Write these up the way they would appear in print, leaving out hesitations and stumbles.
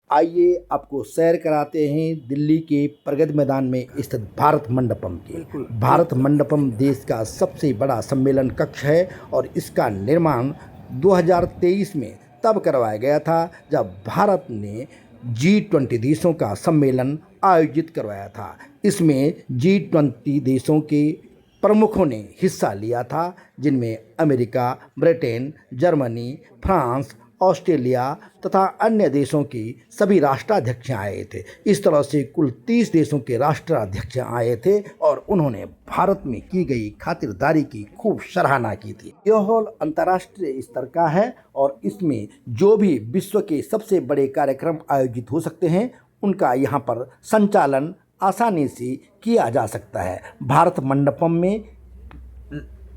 आइए आपको सैर कराते हैं दिल्ली के प्रगति मैदान में स्थित भारत मंडपम के। भारत मंडपम देश का सबसे बड़ा सम्मेलन कक्ष है और इसका निर्माण 2023 में तब करवाया गया था जब भारत ने G20 देशों का सम्मेलन आयोजित करवाया था। इसमें G20 देशों के प्रमुखों ने हिस्सा लिया था, जिनमें America, Britain, Germany, France, Australia तथा अन्य देशों की सभी राष्ट्राध्यक्ष आए थे। इस तरह से कुल 30 देशों के राष्ट्राध्यक्ष आए थे और उन्होंने भारत में की गई खातिरदारी की खूब सराहना की थी। यह हॉल अंतर्राष्ट्रीय स्तर का है और इसमें जो भी विश्व के सबसे बड़े कार्यक्रम आयोजित हो सकते हैं उनका यहाँ पर संचालन आसानी से किया जा सकता है। भारत मंडपम में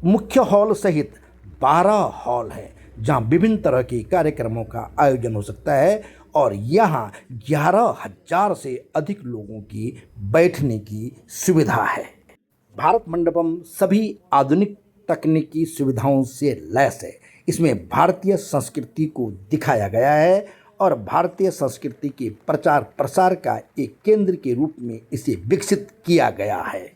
मुख्य हॉल सहित 12 हॉल हैं जहां विभिन्न तरह के कार्यक्रमों का आयोजन हो सकता है और यहां 11,000 से अधिक लोगों की बैठने की सुविधा है। भारत मंडपम सभी आधुनिक तकनीकी सुविधाओं से लैस है। इसमें भारतीय संस्कृति को दिखाया गया है और भारतीय संस्कृति के प्रचार प्रसार का एक केंद्र के रूप में इसे विकसित किया गया है।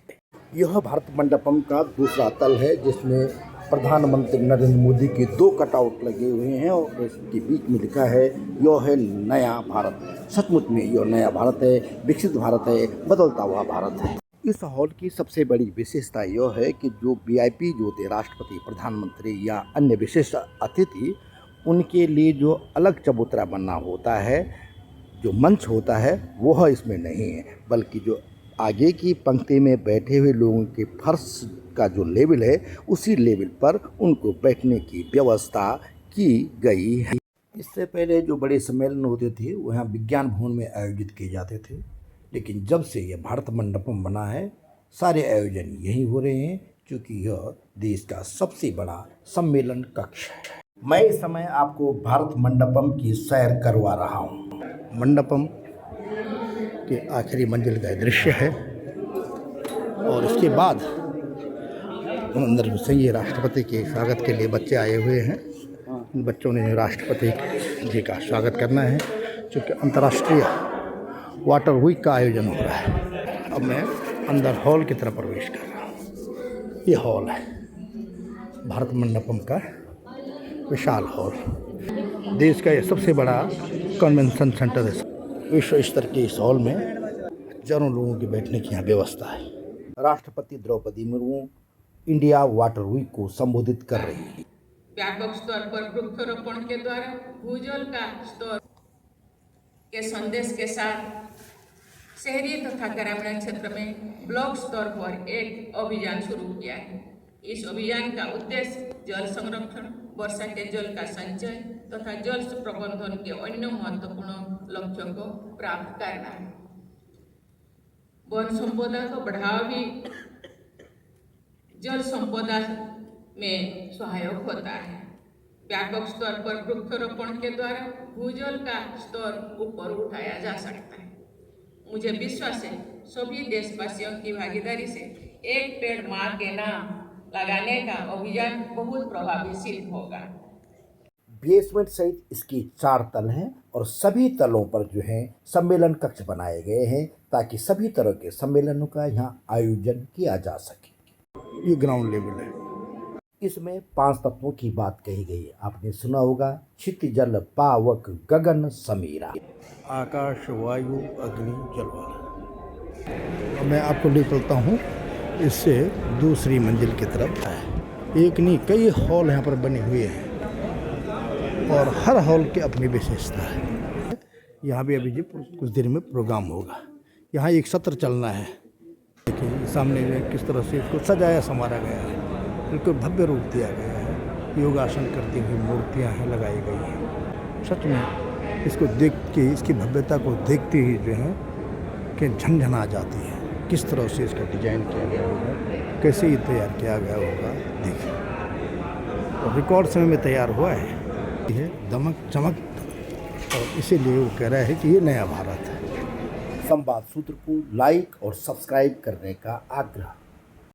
यह भारत मंडपम का दूसरा तल है जिसमें प्रधानमंत्री नरेंद्र मोदी के 2 कटआउट लगे हुए हैं और इसके बीच में लिखा है यह है नया भारत। सचमुच में यह नया भारत है, विकसित भारत है, बदलता हुआ भारत है। इस हॉल की सबसे बड़ी विशेषता यह है कि जो VIP जो थे राष्ट्रपति, प्रधानमंत्री या अन्य विशेष अतिथि, उनके लिए जो अलग चबूतरा बनना होता है, जो मंच होता है, वह इसमें नहीं है, बल्कि जो आगे की पंक्ति में बैठे हुए लोगों के फर्श का जो लेवल है उसी लेवल पर उनको बैठने की व्यवस्था की गई है। इससे पहले जो बड़े सम्मेलन होते थे वो यहाँ विज्ञान भवन में आयोजित किए जाते थे, लेकिन जब से यह भारत मंडपम बना है सारे आयोजन यहीं हो रहे हैं क्योंकि यह देश का सबसे बड़ा सम्मेलन कक्ष है। मैं इस समय आपको भारत मंडपम की सैर करवा रहा हूँ। मंडपम के आखिरी मंजिल का दृश्य है और इसके बाद अंदर से ये राष्ट्रपति के स्वागत के लिए बच्चे आए हुए हैं। इन बच्चों ने राष्ट्रपति जी का स्वागत करना है क्योंकि अंतर्राष्ट्रीय वाटर वीक का आयोजन हो रहा है। अब मैं अंदर हॉल की तरफ प्रवेश कर रहा हूँ। ये हॉल है भारत मंडपम का विशाल हॉल। देश का यह सबसे बड़ा कन्वेंशन सेंटर है। विश्व स्तर के इस हॉल में हजारों लोगों के बैठने की यहाँ व्यवस्था है। राष्ट्रपति Draupadi Murmu India water week को संबोधित कर रही है। व्यापक स्तर पर वृक्षारोपण के द्वारा भूजल का स्तर के संदेश के साथ शहरी तथा ग्रामीण क्षेत्र में ब्लॉक स्तर पर एक अभियान शुरू किया है। इस अभियान का उद्देश्य जल संरक्षण, वर्षा के जल का संचय तथा जल प्रबंधन के अन्य महत्वपूर्ण लक्ष्यों को प्राप्त करना है। वन संपदा को बढ़ावा भी जल संपदा में सहायक होता है। व्यापक स्तर पर वृक्षारोपण के द्वारा भूजल का स्तर ऊपर उठाया जा सकता है। मुझे विश्वास है सभी देशवासियों की भागीदारी से एक पेड़ मां के नाम लगाने का अभियान बहुत प्रभावी सिद्ध होगा। बेसमेंट सहित इसके 4 तल हैं और सभी तलों पर जो है सम्मेलन कक्ष बनाए गए हैं ताकि सभी तरह के सम्मेलनों का यहाँ आयोजन किया जा सके। ये ग्राउंड लेवल है। इसमें 5 तत्वों की बात कही गई है। आपने सुना होगा क्षिति जल पावक गगन समीरा, आकाश वायु अग्नि जल वाला। मैं आपको ले चलता हूँ इससे दूसरी मंजिल की तरफ। एक नहीं कई हॉल यहाँ पर बने हुए हैं और हर हॉल की अपनी विशेषता है। यहाँ भी अभी कुछ देर में प्रोग्राम होगा। यहाँ एक सत्र चलना है। देखिए सामने में किस तरह से इसको सजाया संवारा गया है, बिल्कुल भव्य रूप दिया गया है। योगासन करती हुई मूर्तियाँ हैं लगाई गई हैं। सच में इसको देख के इसकी भव्यता को देखते ही जो है कि झनझना जाती है। किस तरह से इसका डिजाइन किया गया होगा, कैसे ये तैयार किया गया होगा, देखिए। और रिकॉर्ड समय में तैयार हुआ है। यह दमक चमक और इसीलिए वो कह रहा है कि ये नया भारत है। संवाद सूत्र को लाइक और सब्सक्राइब करने का आग्रह।